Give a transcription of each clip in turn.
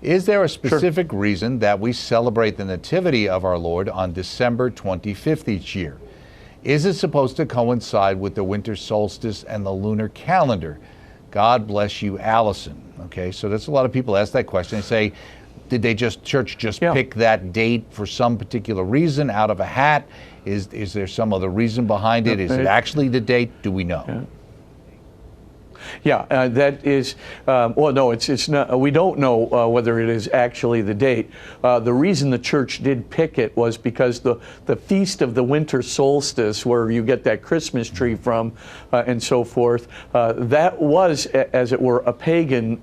Is there a specific reason that we celebrate the Nativity of our Lord on December 25th each year? Is it supposed to coincide with the winter solstice and the lunar calendar? God bless you, Allison. Okay, so that's a lot of people ask that question. They say, did church just pick that date for some particular reason out of a hat? Is there some other reason behind it? Is it actually the date? Do we know? That is, well, no, it's not, we don't know whether it is actually the date. The reason the church did pick it was because the feast of the winter solstice, where you get that Christmas tree from and so forth, that was, as it were, a pagan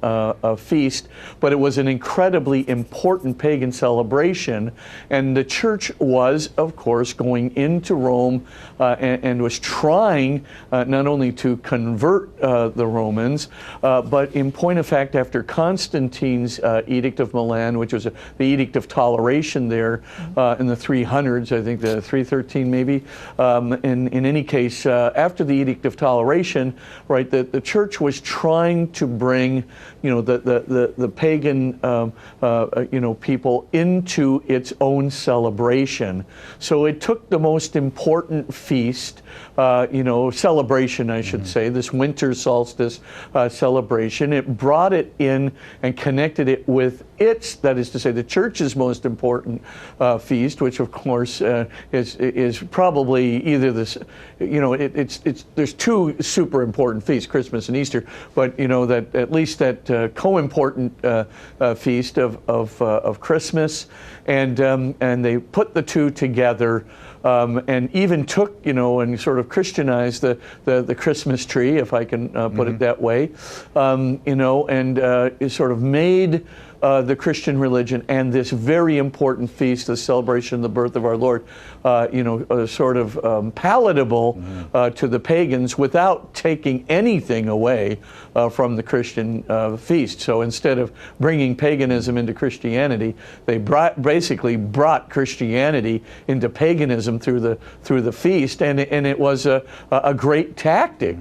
feast, but it was an incredibly important pagan celebration. And the church was, of course, going into Rome and was trying not only to convert the Romans, but in point of fact, after Constantine's Edict of Milan, which was the Edict of Toleration there in the 300s, I think the 313 maybe. In any case, after the Edict of Toleration, right, the church was trying to bring, the pagan, people into its own celebration. So it took the most important feast, celebration, I should say, this winter solstice celebration. It brought it in and connected it with its, that is to say, the church's most important feast, which of course is probably either this, there's two super important feasts, Christmas and Easter, but that at least that co-important feast of Christmas, and they put the two together. And even took, and sort of Christianized the Christmas tree, if I can put it that way, and sort of made the Christian religion and this very important feast, the celebration of the birth of our Lord, sort of palatable to the pagans without taking anything away from the Christian feast. So instead of bringing paganism into Christianity, they basically brought Christianity into paganism through the feast, and it was a great tactic,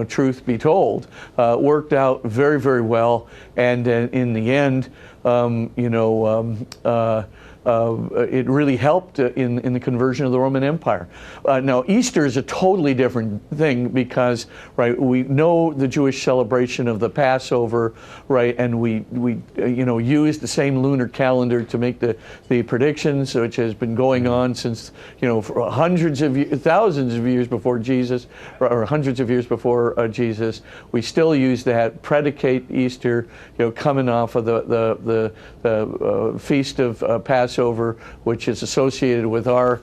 truth be told. Worked out very, very well, and in the end, it really helped in the conversion of the Roman Empire. Now, Easter is a totally different thing because, right, we know the Jewish celebration of the Passover, right, and we use the same lunar calendar to make the predictions, which has been going on since, for thousands of years before Jesus, or hundreds of years before Jesus. We still use that, predicate Easter, coming off of the feast of Passover, which is associated with our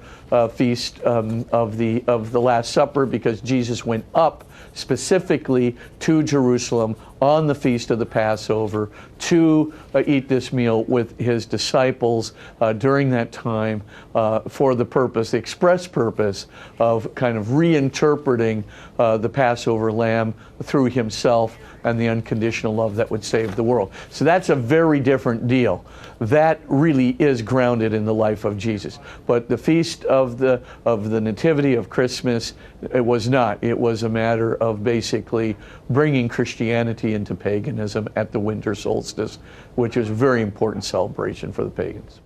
feast of the Last Supper, because Jesus went up specifically to Jerusalem on the feast of the Passover to eat this meal with his disciples during that time for the express purpose of kind of reinterpreting the Passover lamb through himself and the unconditional love that would save the world. So that's a very different deal. That really is grounded in the life of Jesus. But the feast of the Nativity of Christmas, it was not. It was a matter of basically bringing Christianity into paganism at the winter solstice, which is a very important celebration for the pagans.